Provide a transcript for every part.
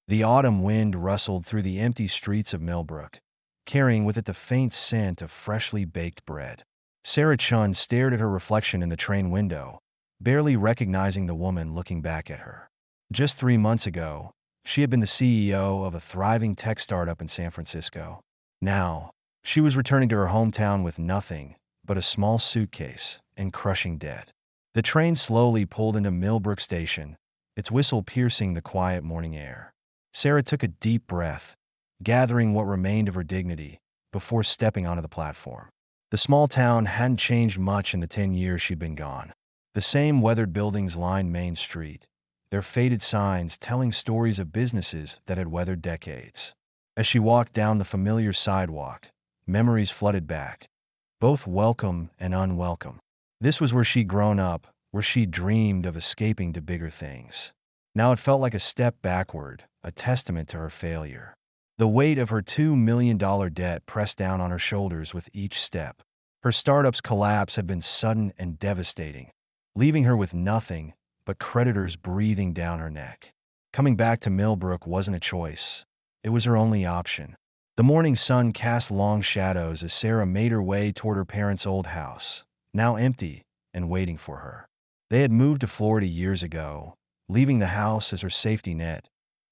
The autumn wind rustled through the empty streets of Millbrook, carrying with it the faint scent of freshly baked bread. Sarah Chen stared at her reflection in the train window, barely recognizing the woman looking back at her. Just 3 months ago, she had been the CEO of a thriving tech startup in San Francisco. Now, she was returning to her hometown with nothing but a small suitcase and crushing debt. The train slowly pulled into Millbrook Station, its whistle piercing the quiet morning air. Sarah took a deep breath, gathering what remained of her dignity, before stepping onto the platform. The small town hadn't changed much in the 10 years she'd been gone. The same weathered buildings lined Main Street, their faded signs telling stories of businesses that had weathered decades. As she walked down the familiar sidewalk, memories flooded back, both welcome and unwelcome. This was where she'd grown up, where she'd dreamed of escaping to bigger things. Now it felt like a step backward, a testament to her failure. The weight of her $2 million debt pressed down on her shoulders with each step. Her startup's collapse had been sudden and devastating, leaving her with nothing but creditors breathing down her neck. Coming back to Millbrook wasn't a choice. It was her only option. The morning sun cast long shadows as Sarah made her way toward her parents' old house, now empty and waiting for her. They had moved to Florida years ago, leaving the house as her safety net,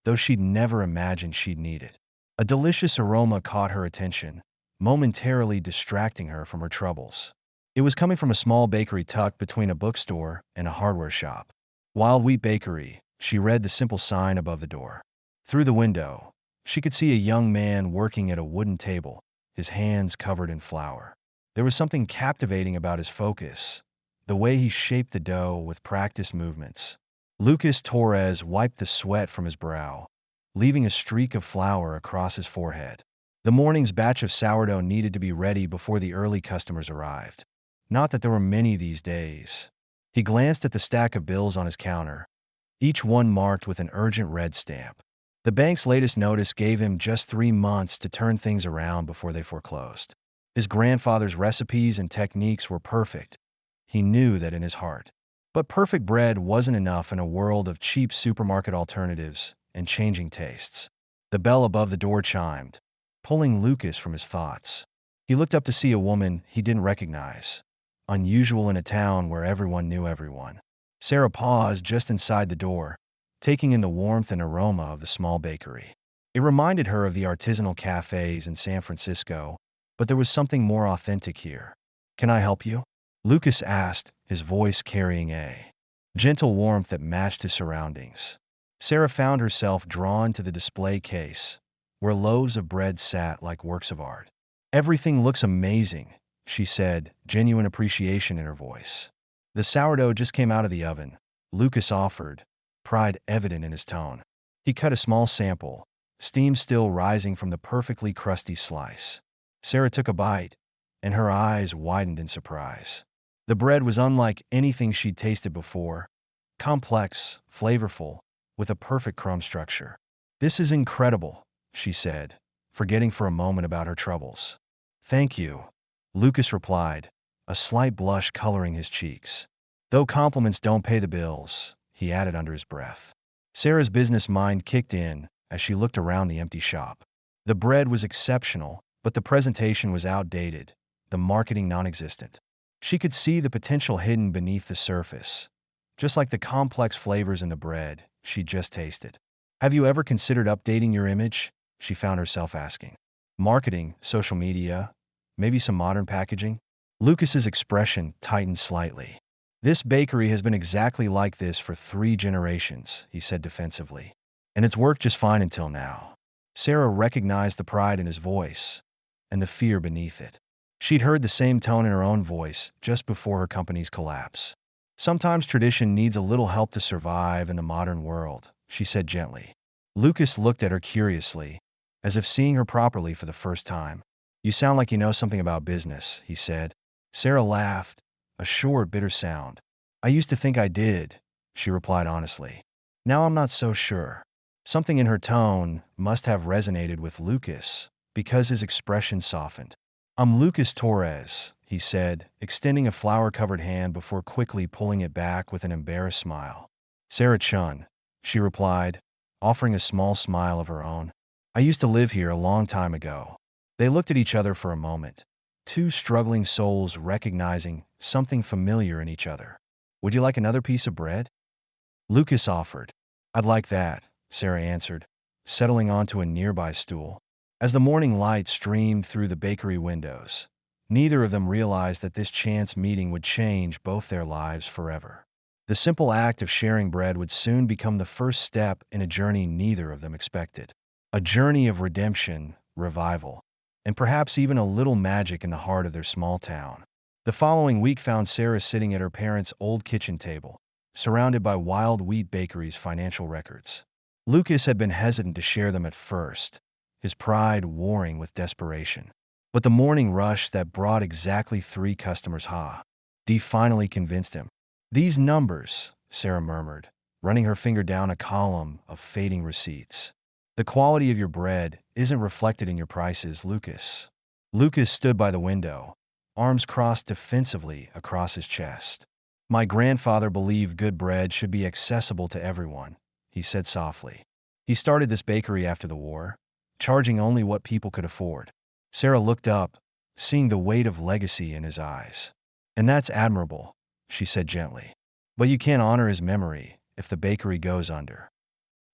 though she'd never imagined she'd need it. A delicious aroma caught her attention, momentarily distracting her from her troubles. It was coming from a small bakery tucked between a bookstore and a hardware shop. Wild Wheat Bakery, she read the simple sign above the door. Through the window, she could see a young man working at a wooden table, his hands covered in flour. There was something captivating about his focus, the way he shaped the dough with practiced movements. Lucas Torres wiped the sweat from his brow, leaving a streak of flour across his forehead. The morning's batch of sourdough needed to be ready before the early customers arrived. Not that there were many these days. He glanced at the stack of bills on his counter, each one marked with an urgent red stamp. The bank's latest notice gave him just 3 months to turn things around before they foreclosed. His grandfather's recipes and techniques were perfect. He knew that in his heart. But perfect bread wasn't enough in a world of cheap supermarket alternatives and changing tastes. The bell above the door chimed, pulling Lucas from his thoughts. He looked up to see a woman he didn't recognize, unusual in a town where everyone knew everyone. Sarah paused just inside the door, taking in the warmth and aroma of the small bakery. It reminded her of the artisanal cafes in San Francisco, but there was something more authentic here. "Can I help you?" Lucas asked, his voice carrying a gentle warmth that matched his surroundings. Sarah found herself drawn to the display case, where loaves of bread sat like works of art. "Everything looks amazing," she said, genuine appreciation in her voice. "The sourdough just came out of the oven," Lucas offered, pride evident in his tone. He cut a small sample, steam still rising from the perfectly crusty slice. Sarah took a bite, and her eyes widened in surprise. The bread was unlike anything she'd tasted before, complex, flavorful, with a perfect crumb structure. "This is incredible," she said, forgetting for a moment about her troubles. "Thank you," Lucas replied, a slight blush coloring his cheeks. "Though compliments don't pay the bills," he added under his breath. Sarah's business mind kicked in as she looked around the empty shop. The bread was exceptional, but the presentation was outdated, the marketing non-existent. She could see the potential hidden beneath the surface, just like the complex flavors in the bread she'd just tasted. "Have you ever considered updating your image?" she found herself asking. "Marketing, social media, maybe some modern packaging?" Lucas's expression tightened slightly. "This bakery has been exactly like this for 3 generations," he said defensively. "And it's worked just fine until now." Sarah recognized the pride in his voice and the fear beneath it. She'd heard the same tone in her own voice just before her company's collapse. "Sometimes tradition needs a little help to survive in the modern world," she said gently. Lucas looked at her curiously, as if seeing her properly for the first time. "You sound like you know something about business," he said. Sarah laughed, a short, bitter sound. "I used to think I did," she replied honestly. "Now I'm not so sure." Something in her tone must have resonated with Lucas, because his expression softened. "I'm Lucas Torres," he said, extending a flour-covered hand before quickly pulling it back with an embarrassed smile. "Sarah Chen," she replied, offering a small smile of her own. I used to live here a long time ago. They looked at each other for a moment, two struggling souls recognizing something familiar in each other. Would you like another piece of bread? Lucas offered. I'd like that, Sarah answered, settling onto a nearby stool. As the morning light streamed through the bakery windows, neither of them realized that this chance meeting would change both their lives forever. The simple act of sharing bread would soon become the first step in a journey neither of them expected. A journey of redemption, revival, and perhaps even a little magic in the heart of their small town. The following week found Sarah sitting at her parents' old kitchen table, surrounded by Wild Wheat Bakery's financial records. Lucas had been hesitant to share them at first, his pride warring with desperation. But the morning rush that brought exactly 3 customers finally convinced him. These numbers, Sarah murmured, running her finger down a column of fading receipts. The quality of your bread isn't reflected in your prices, Lucas. Lucas stood by the window, arms crossed defensively across his chest. My grandfather believed good bread should be accessible to everyone, he said softly. He started this bakery after the war, charging only what people could afford. Sarah looked up, seeing the weight of legacy in his eyes. And that's admirable, she said gently. But you can't honor his memory if the bakery goes under.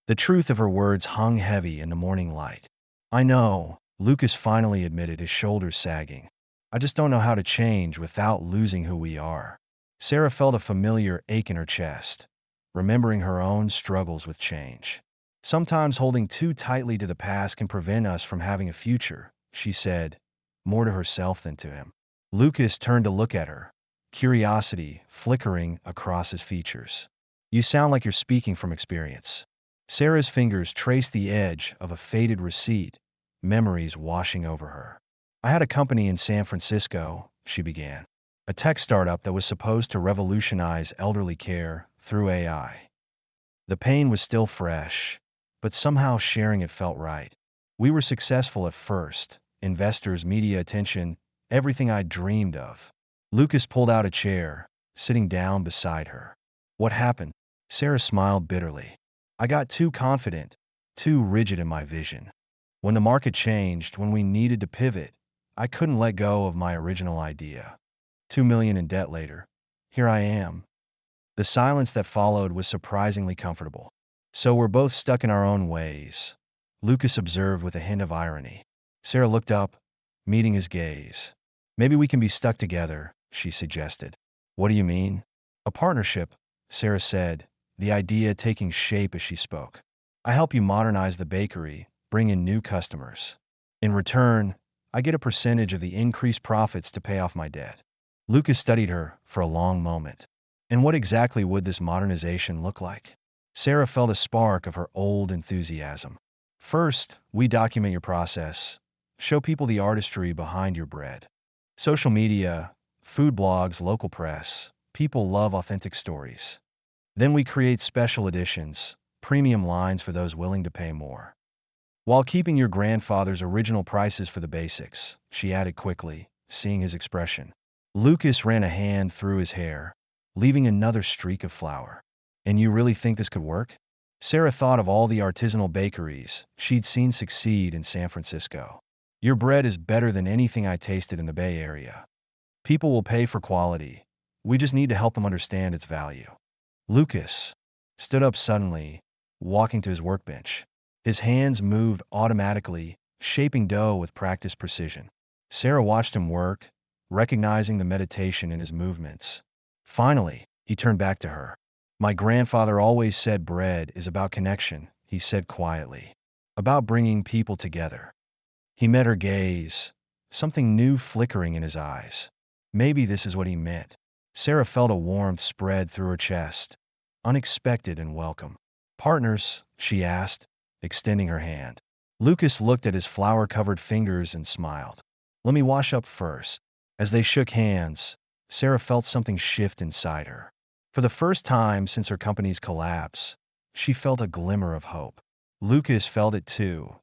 The truth of her words hung heavy in the morning light. I know, Lucas finally admitted, his shoulders sagging. I just don't know how to change without losing who we are. Sarah felt a familiar ache in her chest, remembering her own struggles with change. Sometimes holding too tightly to the past can prevent us from having a future, she said, more to herself than to him. Lucas turned to look at her, curiosity flickering across his features. You sound like you're speaking from experience. Sarah's fingers traced the edge of a faded receipt, memories washing over her. I had a company in San Francisco, she began. A tech startup that was supposed to revolutionize elderly care through AI. The pain was still fresh, but somehow sharing it felt right. We were successful at first, investors, media attention, everything I'd dreamed of. Lucas pulled out a chair, sitting down beside her. What happened? Sarah smiled bitterly. I got too confident, too rigid in my vision. When the market changed, when we needed to pivot, I couldn't let go of my original idea. 2 million in debt later, here I am. The silence that followed was surprisingly comfortable. So we're both stuck in our own ways, Lucas observed with a hint of irony. Sarah looked up, meeting his gaze. Maybe we can be stuck together, she suggested. What do you mean? A partnership, Sarah said, the idea taking shape as she spoke. I help you modernize the bakery, bring in new customers. In return, I get a percentage of the increased profits to pay off my debt. Lucas studied her for a long moment. And what exactly would this modernization look like? Sarah felt a spark of her old enthusiasm. First, we document your process, show people the artistry behind your bread. Social media, food blogs, local press, people love authentic stories. Then we create special editions, premium lines for those willing to pay more. While keeping your grandfather's original prices for the basics, she added quickly, seeing his expression. Lucas ran a hand through his hair, leaving another streak of flour. And you really think this could work? Sarah thought of all the artisanal bakeries she'd seen succeed in San Francisco. Your bread is better than anything I tasted in the Bay Area. People will pay for quality. We just need to help them understand its value. Lucas stood up suddenly, walking to his workbench. His hands moved automatically, shaping dough with practiced precision. Sarah watched him work, recognizing the meditation in his movements. Finally, he turned back to her. My grandfather always said bread is about connection, he said quietly. About bringing people together. He met her gaze, something new flickering in his eyes. Maybe this is what he meant. Sarah felt a warmth spread through her chest, unexpected and welcome. Partners, she asked, extending her hand. Lucas looked at his flour-covered fingers and smiled. Let me wash up first. As they shook hands, Sarah felt something shift inside her. For the first time since her company's collapse, she felt a glimmer of hope. Lucas felt it too,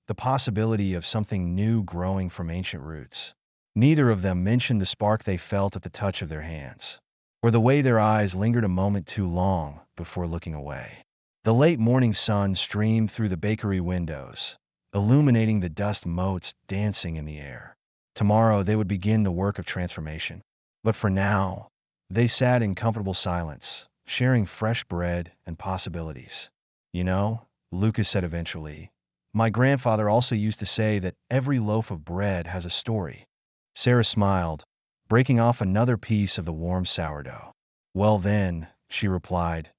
the possibility of something new growing from ancient roots. Neither of them mentioned the spark they felt at the touch of their hands, or the way their eyes lingered a moment too long before looking away. The late morning sun streamed through the bakery windows, illuminating the dust motes dancing in the air. Tomorrow they would begin the work of transformation. But for now, they sat in comfortable silence, sharing fresh bread and possibilities. You know, Lucas said eventually, my grandfather also used to say that every loaf of bread has a story. Sarah smiled, breaking off another piece of the warm sourdough. Well then, she replied,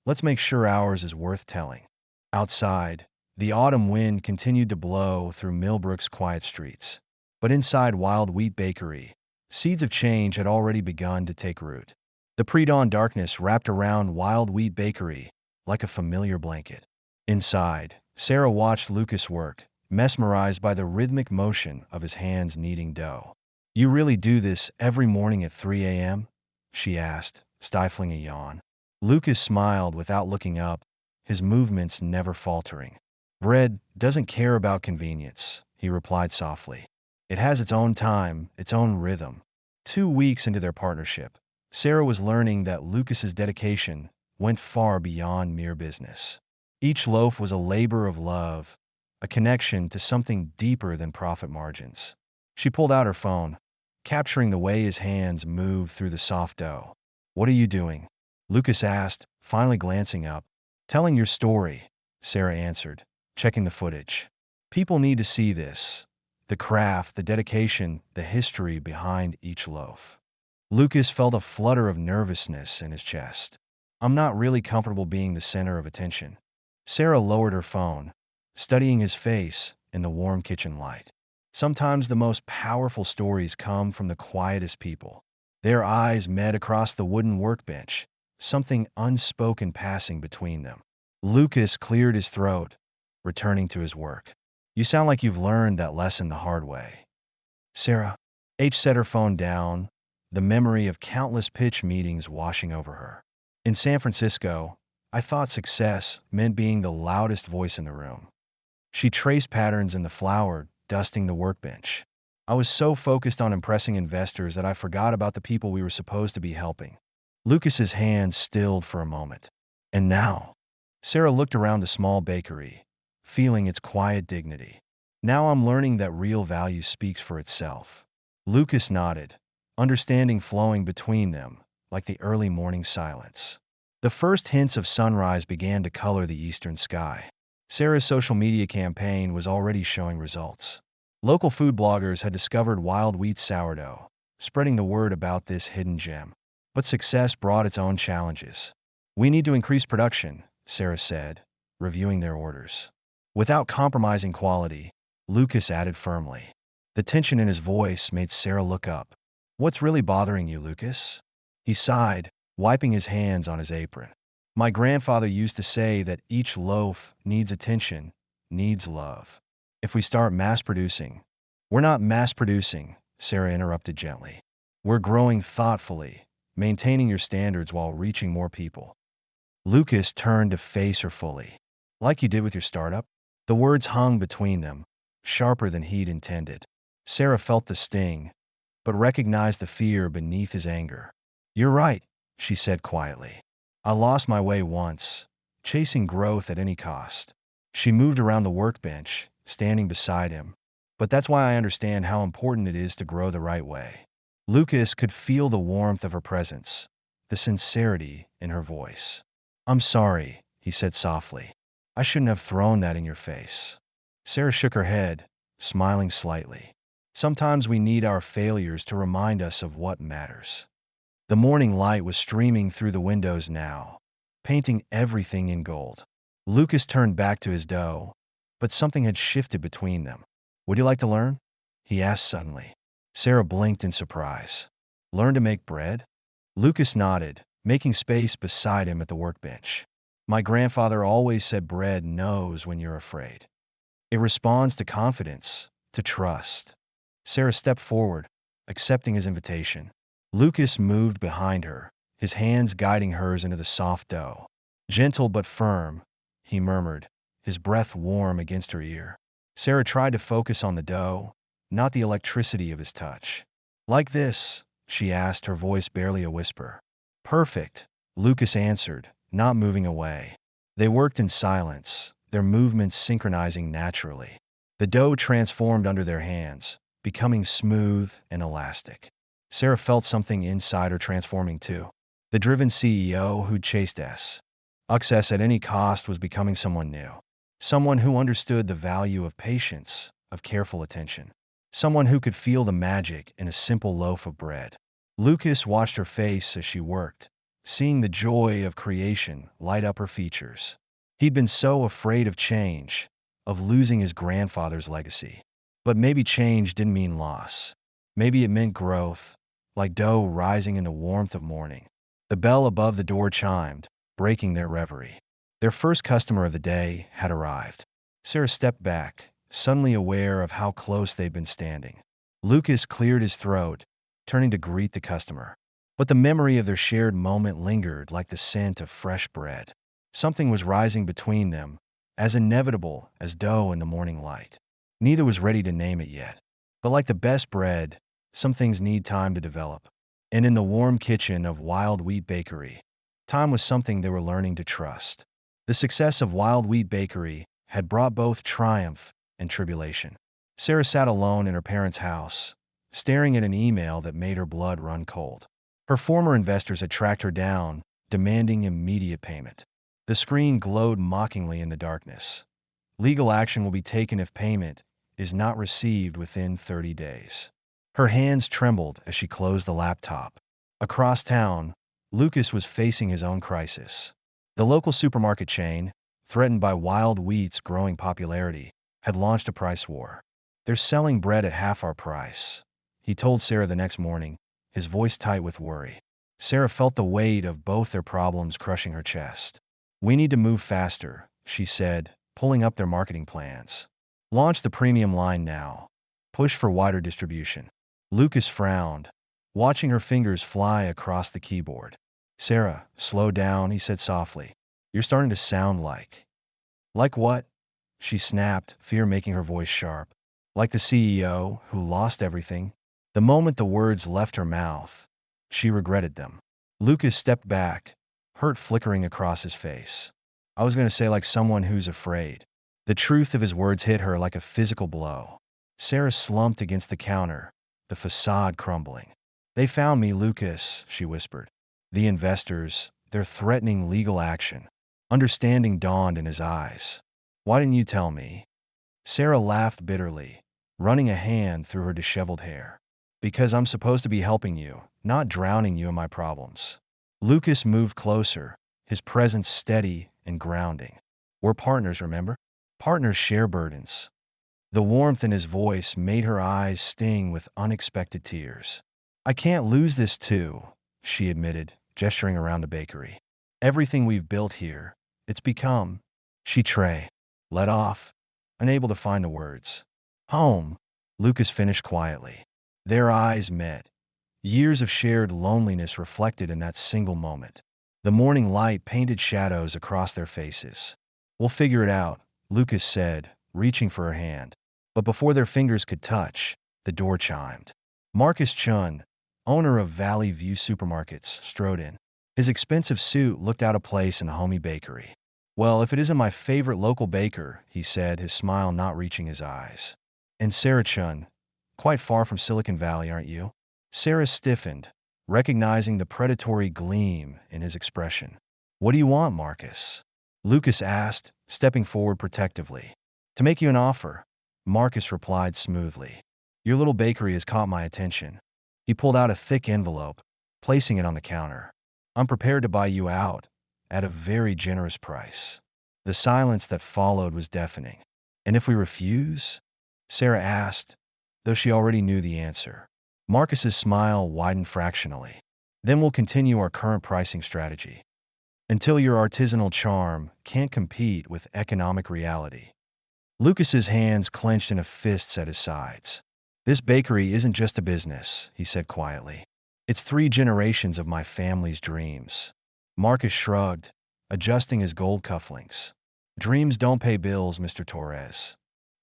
let's make sure ours is worth telling. Outside, the autumn wind continued to blow through Millbrook's quiet streets. But inside Wild Wheat Bakery, seeds of change had already begun to take root. The pre-dawn darkness wrapped around Wild Wheat Bakery like a familiar blanket. Inside, Sarah watched Lucas work, mesmerized by the rhythmic motion of his hands kneading dough. You really do this every morning at 3 a.m.? She asked, stifling a yawn. Lucas smiled without looking up, his movements never faltering. Bread doesn't care about convenience, he replied softly. It has its own time, its own rhythm. 2 weeks into their partnership, Sarah was learning that Lucas's dedication went far beyond mere business. Each loaf was a labor of love, a connection to something deeper than profit margins. She pulled out her phone, capturing the way his hands moved through the soft dough. What are you doing? Lucas asked, finally glancing up. Telling your story, Sarah answered, checking the footage. People need to see this. The craft, the dedication, the history behind each loaf. Lucas felt a flutter of nervousness in his chest. I'm not really comfortable being the center of attention. Sarah lowered her phone, studying his face in the warm kitchen light. Sometimes the most powerful stories come from the quietest people. Their eyes met across the wooden workbench, something unspoken passing between them. Lucas cleared his throat, returning to his work. You sound like you've learned that lesson the hard way. Sarah. H set her phone down, the memory of countless pitch meetings washing over her. In San Francisco, I thought success meant being the loudest voice in the room. She traced patterns in the flour, dusting the workbench. I was so focused on impressing investors that I forgot about the people we were supposed to be helping. Lucas's hands stilled for a moment. And now? Sarah looked around the small bakery, feeling its quiet dignity. Now I'm learning that real value speaks for itself. Lucas nodded, understanding flowing between them, like the early morning silence. The first hints of sunrise began to color the eastern sky. Sarah's social media campaign was already showing results. Local food bloggers had discovered wild wheat sourdough, spreading the word about this hidden gem. But success brought its own challenges. We need to increase production, Sarah said, reviewing their orders. Without compromising quality, Lucas added firmly. The tension in his voice made Sarah look up. What's really bothering you, Lucas? He sighed, wiping his hands on his apron. My grandfather used to say that each loaf needs attention, needs love. If we start mass-producing— We're not mass-producing, Sarah interrupted gently. We're growing thoughtfully, maintaining your standards while reaching more people. Lucas turned to face her fully. Like you did with your startup? The words hung between them, sharper than he'd intended. Sarah felt the sting, but recognized the fear beneath his anger. You're right, she said quietly. I lost my way once, chasing growth at any cost. She moved around the workbench, standing beside him. But that's why I understand how important it is to grow the right way. Lucas could feel the warmth of her presence, the sincerity in her voice. I'm sorry, he said softly. I shouldn't have thrown that in your face. Sarah shook her head, smiling slightly. Sometimes we need our failures to remind us of what matters. The morning light was streaming through the windows now, painting everything in gold. Lucas turned back to his dough, but something had shifted between them. Would you like to learn? He asked suddenly. Sarah blinked in surprise. Learn to make bread? Lucas nodded, making space beside him at the workbench. My grandfather always said bread knows when you're afraid. It responds to confidence, to trust. Sarah stepped forward, accepting his invitation. Lucas moved behind her, his hands guiding hers into the soft dough. Gentle but firm, he murmured, his breath warm against her ear. Sarah tried to focus on the dough, not the electricity of his touch. Like this? She asked, her voice barely a whisper. Perfect, Lucas answered, not moving away. They worked in silence, their movements synchronizing naturally. The dough transformed under their hands, becoming smooth and elastic. Sarah felt something inside her transforming too. The driven CEO who'd chased success at any cost was becoming someone new. Someone who understood the value of patience, of careful attention. Someone who could feel the magic in a simple loaf of bread. Lucas watched her face as she worked, seeing the joy of creation light up her features. He'd been so afraid of change, of losing his grandfather's legacy. But maybe change didn't mean loss. Maybe it meant growth, like dough rising in the warmth of morning. The bell above the door chimed, breaking their reverie. Their first customer of the day had arrived. Sarah stepped back, suddenly aware of how close they'd been standing. Lucas cleared his throat, turning to greet the customer. But the memory of their shared moment lingered like the scent of fresh bread. Something was rising between them, as inevitable as dough in the morning light. Neither was ready to name it yet. But like the best bread, some things need time to develop. And in the warm kitchen of Wild Wheat Bakery, time was something they were learning to trust. The success of Wild Wheat Bakery had brought both triumph and tribulation. Sarah sat alone in her parents' house, staring at an email that made her blood run cold. Her former investors had tracked her down, demanding immediate payment. The screen glowed mockingly in the darkness. Legal action will be taken if payment is not received within 30 days. Her hands trembled as she closed the laptop. Across town, Lucas was facing his own crisis. The local supermarket chain, threatened by Wild Wheat's growing popularity, had launched a price war. "They're selling bread at half our price," he told Sarah the next morning, his voice tight with worry. Sarah felt the weight of both their problems crushing her chest. "We need to move faster," she said, pulling up their marketing plans. "Launch the premium line now. Push for wider distribution." Lucas frowned, watching her fingers fly across the keyboard. "Sarah, slow down," he said softly. "You're starting to sound like—" "Like what?" she snapped, fear making her voice sharp. "Like the CEO who lost everything." The moment the words left her mouth, she regretted them. Lucas stepped back, hurt flickering across his face. "I was going to say like someone who's afraid." The truth of his words hit her like a physical blow. Sarah slumped against the counter, the facade crumbling. "They found me, Lucas," she whispered. "The investors, they're threatening legal action." Understanding dawned in his eyes. "Why didn't you tell me?" Sarah laughed bitterly, running a hand through her disheveled hair. "Because I'm supposed to be helping you, not drowning you in my problems." Lucas moved closer, his presence steady and grounding. "We're partners, remember? Partners share burdens." The warmth in his voice made her eyes sting with unexpected tears. "I can't lose this too," she admitted, gesturing around the bakery. "Everything we've built here, it's become—" She let off, unable to find the words. "Home," Lucas finished quietly. Their eyes met, years of shared loneliness reflected in that single moment. The morning light painted shadows across their faces. "We'll figure it out," Lucas said, reaching for her hand. But before their fingers could touch, the door chimed. Marcus Chun, owner of Valley View Supermarkets, strode in. His expensive suit looked out of place in a homey bakery. "Well, if it isn't my favorite local baker," he said, his smile not reaching his eyes. "And Sarah Chun, quite far from Silicon Valley, aren't you?" Sarah stiffened, recognizing the predatory gleam in his expression. "What do you want, Marcus?" Lucas asked, stepping forward protectively. "To make you an offer," Marcus replied smoothly. "Your little bakery has caught my attention." He pulled out a thick envelope, placing it on the counter. "I'm prepared to buy you out, at a very generous price." The silence that followed was deafening. "And if we refuse?" Sarah asked, though she already knew the answer. Marcus's smile widened fractionally. "Then we'll continue our current pricing strategy. Until your artisanal charm can't compete with economic reality." Lucas's hands clenched into fists at his sides. "This bakery isn't just a business," he said quietly. "It's 3 generations of my family's dreams." Marcus shrugged, adjusting his gold cufflinks. "Dreams don't pay bills, Mr. Torres.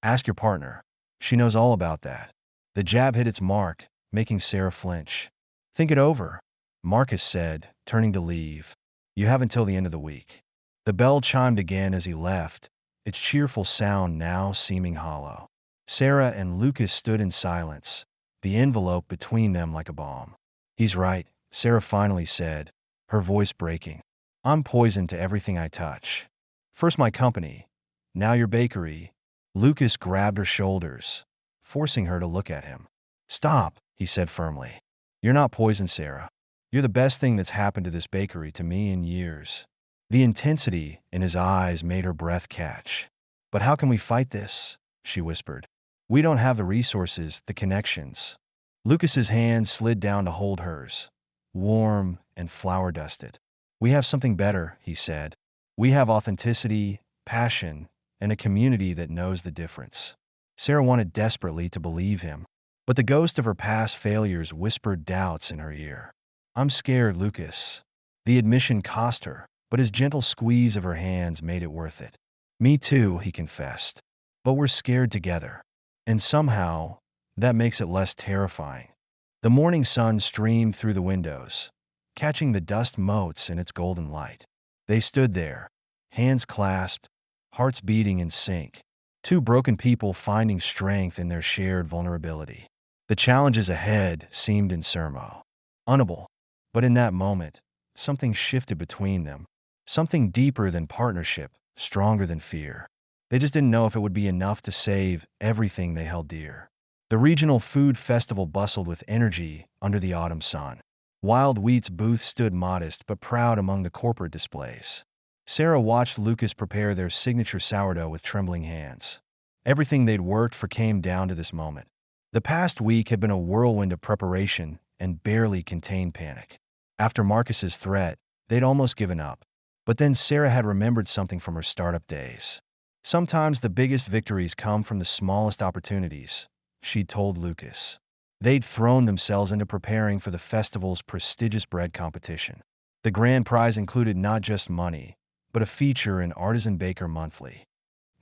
Ask your partner. She knows all about that." The jab hit its mark, making Sarah flinch. "Think it over," Marcus said, turning to leave. "You have until the end of the week." The bell chimed again as he left, its cheerful sound now seeming hollow. Sarah and Lucas stood in silence, the envelope between them like a bomb. "He's right," Sarah finally said, her voice breaking. "I'm poison to everything I touch. First my company, now your bakery." Lucas grabbed her shoulders, forcing her to look at him. "Stop," he said firmly. "You're not poison, Sarah. You're the best thing that's happened to this bakery to me in years." The intensity in his eyes made her breath catch. "But how can we fight this?" she whispered. "We don't have the resources, the connections." Lucas's hand slid down to hold hers, warm and flour-dusted. "We have something better," he said. "We have authenticity, passion, and a community that knows the difference." Sarah wanted desperately to believe him, but the ghost of her past failures whispered doubts in her ear. "I'm scared, Lucas." The admission cost her, but his gentle squeeze of her hands made it worth it. "Me too," he confessed. "But we're scared together. And somehow, that makes it less terrifying." The morning sun streamed through the windows, catching the dust motes in its golden light. They stood there, hands clasped, hearts beating in sync, two broken people finding strength in their shared vulnerability. The challenges ahead seemed insurmountable, but in that moment, something shifted between them, something deeper than partnership, stronger than fear. They just didn't know if it would be enough to save everything they held dear. The regional food festival bustled with energy under the autumn sun. Wild Wheat's booth stood modest but proud among the corporate displays. Sarah watched Lucas prepare their signature sourdough with trembling hands. Everything they'd worked for came down to this moment. The past week had been a whirlwind of preparation and barely contained panic. After Marcus's threat, they'd almost given up. But then Sarah had remembered something from her startup days. "Sometimes the biggest victories come from the smallest opportunities," she'd told Lucas. They'd thrown themselves into preparing for the festival's prestigious bread competition. The grand prize included not just money, but a feature in Artisan Baker Monthly.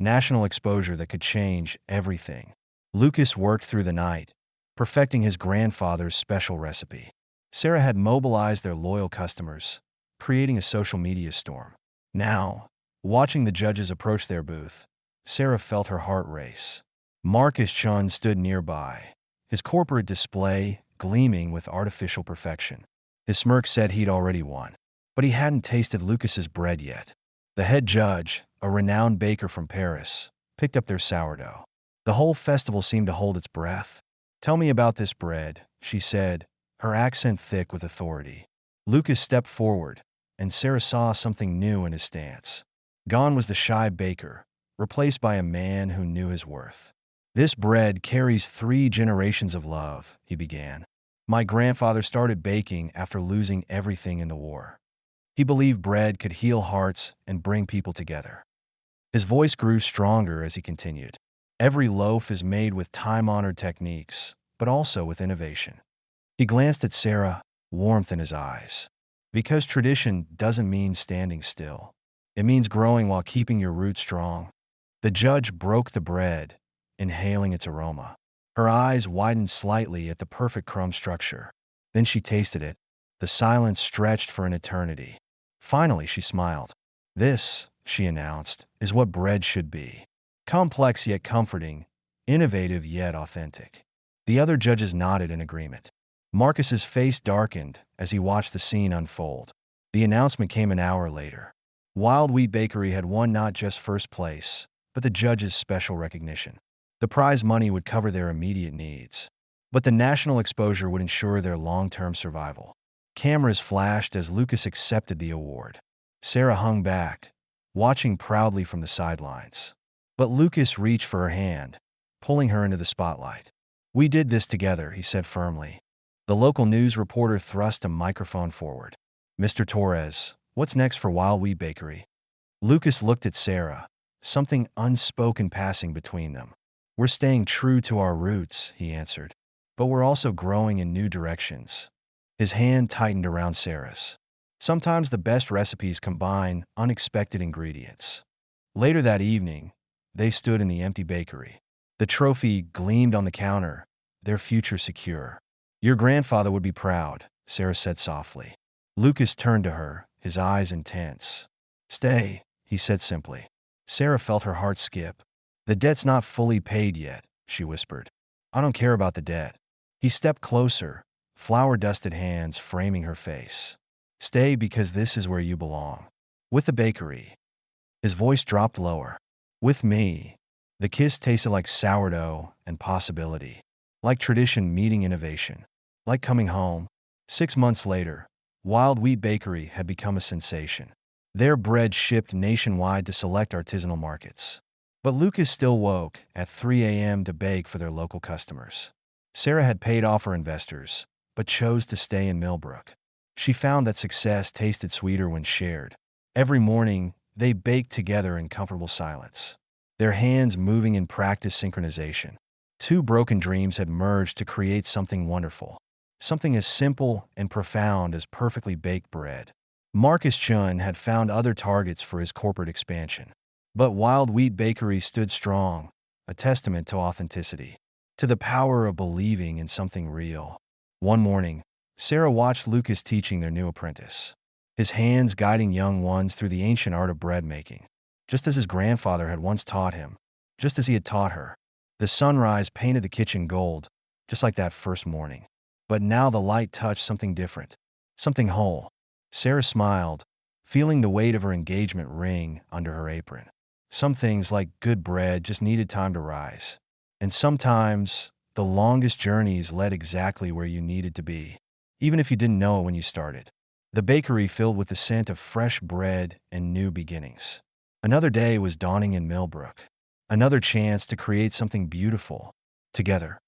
National exposure that could change everything. Lucas worked through the night, perfecting his grandfather's special recipe. Sarah had mobilized their loyal customers, creating a social media storm. Now, watching the judges approach their booth, Sarah felt her heart race. Marcus Chun stood nearby, his corporate display gleaming with artificial perfection. His smirk said he'd already won, but he hadn't tasted Lucas's bread yet. The head judge, a renowned baker from Paris, picked up their sourdough. The whole festival seemed to hold its breath. "Tell me about this bread," she said, her accent thick with authority. Lucas stepped forward, and Sarah saw something new in his stance. Gone was the shy baker, replaced by a man who knew his worth. "This bread carries 3 generations of love," he began. "My grandfather started baking after losing everything in the war. He believed bread could heal hearts and bring people together." His voice grew stronger as he continued. "Every loaf is made with time-honored techniques, but also with innovation." He glanced at Sarah, warmth in his eyes. "Because tradition doesn't mean standing still. It means growing while keeping your roots strong." The judge broke the bread, inhaling its aroma. Her eyes widened slightly at the perfect crumb structure. Then she tasted it. The silence stretched for an eternity. Finally, she smiled. "This," she announced, "is what bread should be. Complex yet comforting, innovative yet authentic." The other judges nodded in agreement. Marcus's face darkened as he watched the scene unfold. The announcement came an hour later. Wild Wheat Bakery had won not just first place, but the judges' special recognition. The prize money would cover their immediate needs, but the national exposure would ensure their long-term survival. Cameras flashed as Lucas accepted the award. Sarah hung back, watching proudly from the sidelines. But Lucas reached for her hand, pulling her into the spotlight. "We did this together," he said firmly. The local news reporter thrust a microphone forward. "Mr. Torres, what's next for Wild Wheat Bakery?" Lucas looked at Sarah, something unspoken passing between them. "We're staying true to our roots," he answered, "but we're also growing in new directions." His hand tightened around Sarah's. Sometimes the best recipes combine unexpected ingredients. Later that evening, they stood in the empty bakery. The trophy gleamed on the counter, their future secure. "Your grandfather would be proud," Sarah said softly. Lucas turned to her, his eyes intense. "Stay," he said simply. Sarah felt her heart skip. The debt's not fully paid yet, she whispered. I don't care about the debt. He stepped closer, flour-dusted hands framing her face. Stay because this is where you belong. With the bakery. His voice dropped lower. With me. The kiss tasted like sourdough and possibility. Like tradition meeting innovation. Like coming home. 6 months later, Wild Wheat Bakery had become a sensation. Their bread shipped nationwide to select artisanal markets. But Lucas still woke at 3 a.m. to bake for their local customers. Sarah had paid off her investors, but chose to stay in Millbrook. She found that success tasted sweeter when shared. Every morning, they baked together in comfortable silence, their hands moving in practice synchronization. 2 broken dreams had merged to create something wonderful, something as simple and profound as perfectly baked bread. Marcus Chun had found other targets for his corporate expansion. But Wild Wheat Bakery stood strong, a testament to authenticity, to the power of believing in something real. One morning, Sarah watched Lucas teaching their new apprentice, his hands guiding young ones through the ancient art of bread making, just as his grandfather had once taught him, just as he had taught her. The sunrise painted the kitchen gold, just like that first morning. But now the light touched something different, something whole. Sarah smiled, feeling the weight of her engagement ring under her apron. Some things, like good bread, just needed time to rise. And sometimes, the longest journeys led exactly where you needed to be, even if you didn't know it when you started. The bakery filled with the scent of fresh bread and new beginnings. Another day was dawning in Millbrook. Another chance to create something beautiful together.